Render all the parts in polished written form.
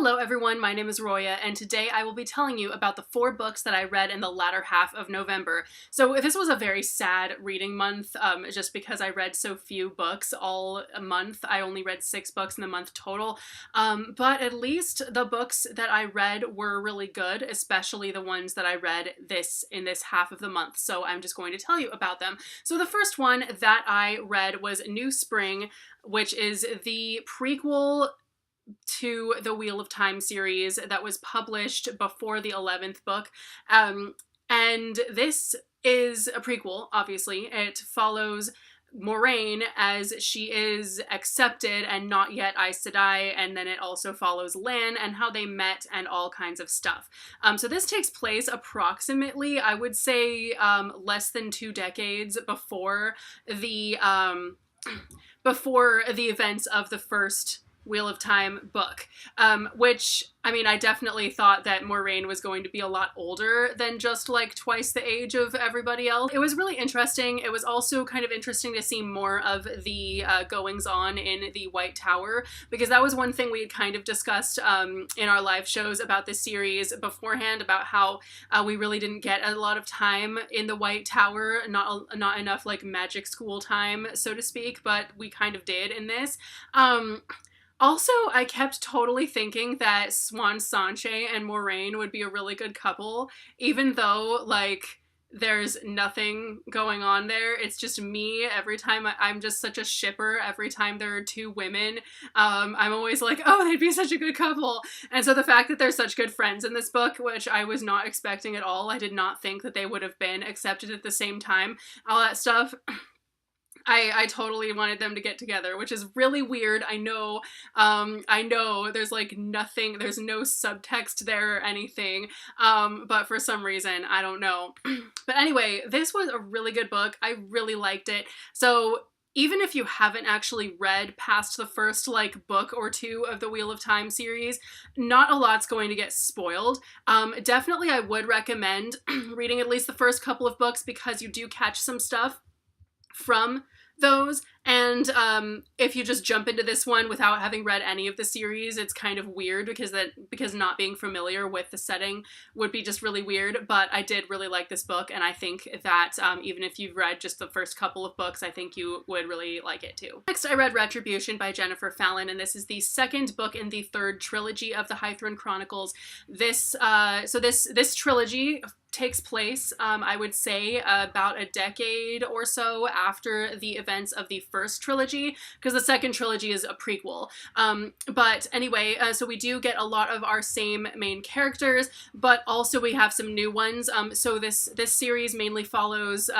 Hello everyone, my name is Roya, and today I will be telling you about the 4 books that I read in the latter half of November. So this was a very sad reading month, just because I read so few books all month. I only read 6 books in the month total, but at least the books that I read were really good, especially the ones that I read in this half of the month, so I'm just going to tell you about them. So the first one that I read was New Spring, which is the prequel to the Wheel of Time series that was published before the 11th book. And this is a prequel, obviously. It follows Moraine as she is accepted and not yet Aes Sedai, and then it also follows Lan and how they met and all kinds of stuff. So this takes place approximately, I would say, less than 2 decades before the events of the first Wheel of Time book, which, I mean, I definitely thought that Moraine was going to be a lot older than just like twice the age of everybody else. It was really interesting. It was also kind of interesting to see more of the goings on in the White Tower, because that was one thing we had kind of discussed in our live shows about this series beforehand, about how we really didn't get a lot of time in the White Tower, not enough like magic school time, so to speak, but we kind of did in this. Also, I kept totally thinking that Siuan Sanche and Moraine would be a really good couple, even though, like, there's nothing going on there. It's just me every time. I'm just such a shipper every time there are 2 women. I'm always like, oh, they'd be such a good couple. And so the fact that they're such good friends in this book, which I was not expecting at all, I did not think that they would have been accepted at the same time, all that stuff. I totally wanted them to get together, which is really weird. I know there's like nothing, there's no subtext there or anything, but for some reason, I don't know. But anyway, this was a really good book. I really liked it. So even if you haven't actually read past the first like book or 2 of the Wheel of Time series, not a lot's going to get spoiled. Definitely I would recommend reading at least the first couple of books, because you do catch some stuff from those, and if you just jump into this one without having read any of the series, it's kind of weird, because not being familiar with the setting would be just really weird. But I did really like this book, and I think that even if you've read just the first couple of books, I think you would really like it too. Next, I read Retribution by Jennifer Fallon, and this is the 2nd book in the 3rd trilogy of the High Throne Chronicles. This trilogy takes place, I would say, about a decade or so after the events of the first trilogy, because the 2nd trilogy is a prequel. But anyway, so we do get a lot of our same main characters, but also we have some new ones. So this series mainly follows,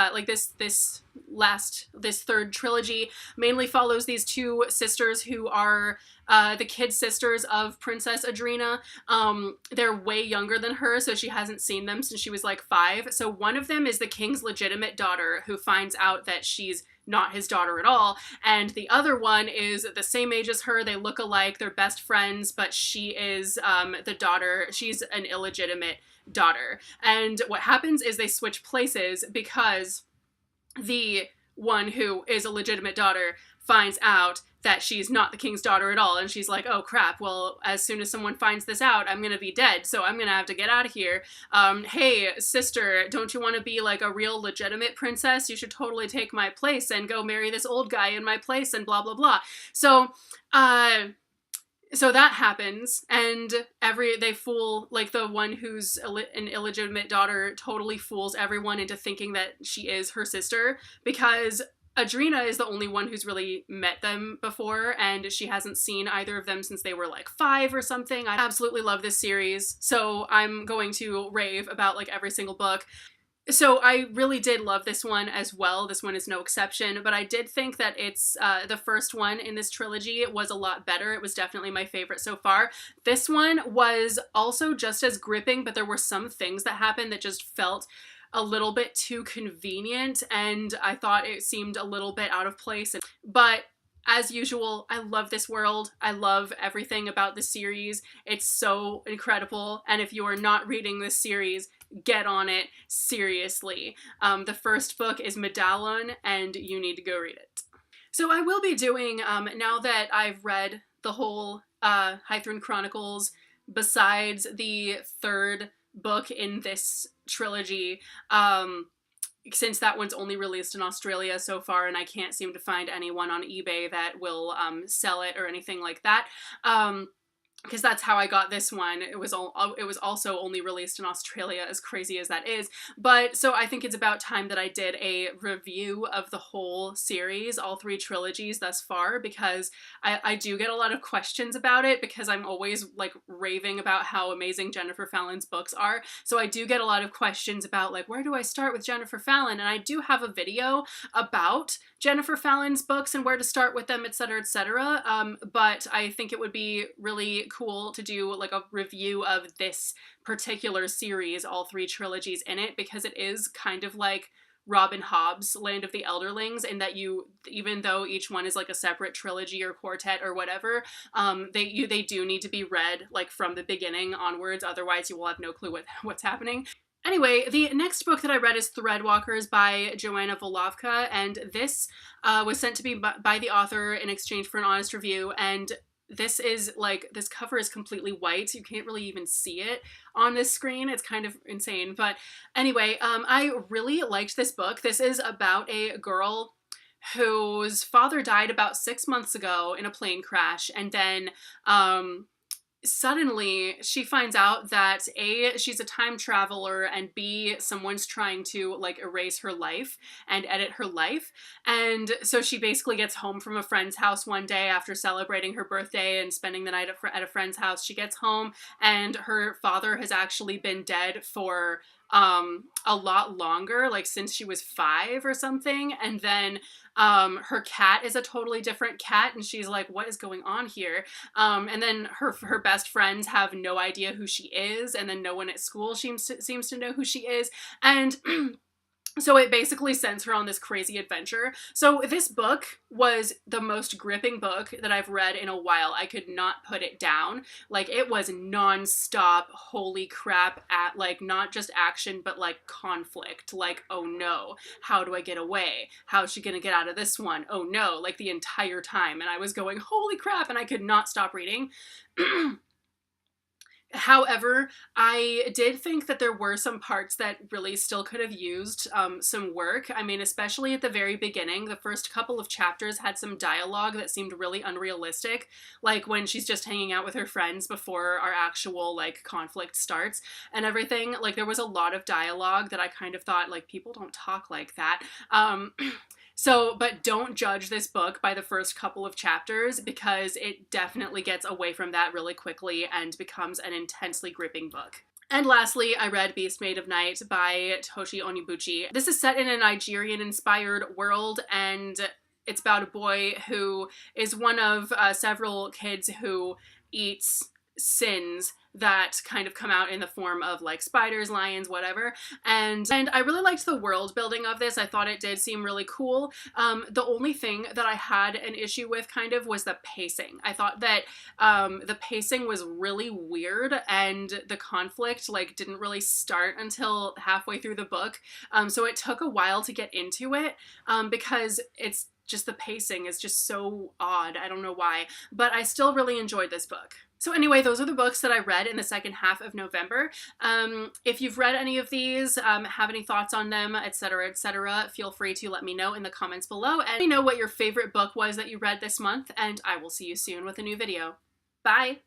this 3rd trilogy mainly follows these 2 sisters who are the kid sisters of Princess Adrena. They're way younger than her, so she hasn't seen them since she was like 5. So one of them is the king's legitimate daughter, who finds out that she's not his daughter at all, and the other one is the same age as her. They look alike, they're best friends, but she is the daughter. She's an illegitimate daughter. And what happens is they switch places, because the one who is a legitimate daughter finds out that she's not the king's daughter at all, and she's like, oh crap, well, as soon as someone finds this out, I'm gonna be dead, so I'm gonna have to get out of here. Hey, sister, don't you want to be like a real legitimate princess? You should totally take my place and go marry this old guy in my place, and blah blah blah. So that happens, and they fool, like, the one who's an illegitimate daughter totally fools everyone into thinking that she is her sister, because Adrena is the only one who's really met them before, and she hasn't seen either of them since they were like 5 or something. I absolutely love this series, so I'm going to rave about like every single book. So I really did love this one as well. This one is no exception, but I did think that it's the first one in this trilogy was a lot better. It was definitely my favorite so far. This one was also just as gripping, but there were some things that happened that just felt a little bit too convenient, and I thought it seemed a little bit out of place. But as usual, I love this world. I love everything about the series. It's so incredible, and if you are not reading this series, get on it, seriously. The first book is Medallon, and you need to go read it. So I will be doing, now that I've read the whole High Throne Chronicles besides the third book in this trilogy, since that one's only released in Australia so far, and I can't seem to find anyone on eBay that will sell it or anything like that. Because that's how I got this one. It was also only released in Australia, as crazy as that is. But so I think it's about time that I did a review of the whole series, all three trilogies thus far, because I do get a lot of questions about it, because I'm always like raving about how amazing Jennifer Fallon's books are. So I do get a lot of questions about like, where do I start with Jennifer Fallon? And I do have a video about Jennifer Fallon's books and where to start with them, etc., etc. But I think it would be really cool to do like a review of this particular series, all three trilogies in it, because it is kind of like Robin Hobb's Land of the Elderlings, in that even though each one is like a separate trilogy or quartet or whatever, they do need to be read like from the beginning onwards, otherwise you will have no clue what's happening. Anyway, the next book that I read is Threadwalkers by Joanna Volovka, and this was sent to me by the author in exchange for an honest review, and this is like, this cover is completely white, so you can't really even see it on this screen. It's kind of insane, but anyway, I really liked this book. This is about a girl whose father died about 6 months ago in a plane crash, and then suddenly she finds out that A, she's a time traveler, and B, someone's trying to like erase her life and edit her life. And so she basically gets home from a friend's house one day after celebrating her birthday and spending the night at a friend's house. She gets home and her father has actually been dead for a lot longer, like since she was 5 or something. And then her cat is a totally different cat, and she's like, what is going on here? And then her best friends have no idea who she is, and then no one at school seems to know who she is. And so it basically sends her on this crazy adventure. So this book was the most gripping book that I've read in a while. I could not put it down. Like, it was non-stop, holy crap, at like not just action, but like conflict. Like, oh no, how do I get away? How is she gonna get out of this one? Oh no, like the entire time. And I was going, holy crap, and I could not stop reading. However, I did think that there were some parts that really still could have used some work. I mean, especially at the very beginning, the first couple of chapters had some dialogue that seemed really unrealistic, like when she's just hanging out with her friends before our actual like conflict starts and everything. Like, there was a lot of dialogue that I kind of thought, like, people don't talk like that. So, but don't judge this book by the first couple of chapters, because it definitely gets away from that really quickly and becomes an intensely gripping book. And lastly, I read Beast Made of Night by Toshi Onyebuchi. This is set in a Nigerian-inspired world, and it's about a boy who is one of several kids who eats sins that kind of come out in the form of like spiders, lions, whatever. And I really liked the world building of this. I thought it did seem really cool. The only thing that I had an issue with kind of was the pacing. I thought that the pacing was really weird, and the conflict like didn't really start until halfway through the book. So it took a while to get into it, because it's just, the pacing is just so odd. I don't know why, but I still really enjoyed this book. So anyway, those are the books that I read in the second half of November. If you've read any of these, have any thoughts on them, etc., etc., feel free to let me know in the comments below, and let me know what your favorite book was that you read this month, and I will see you soon with a new video. Bye!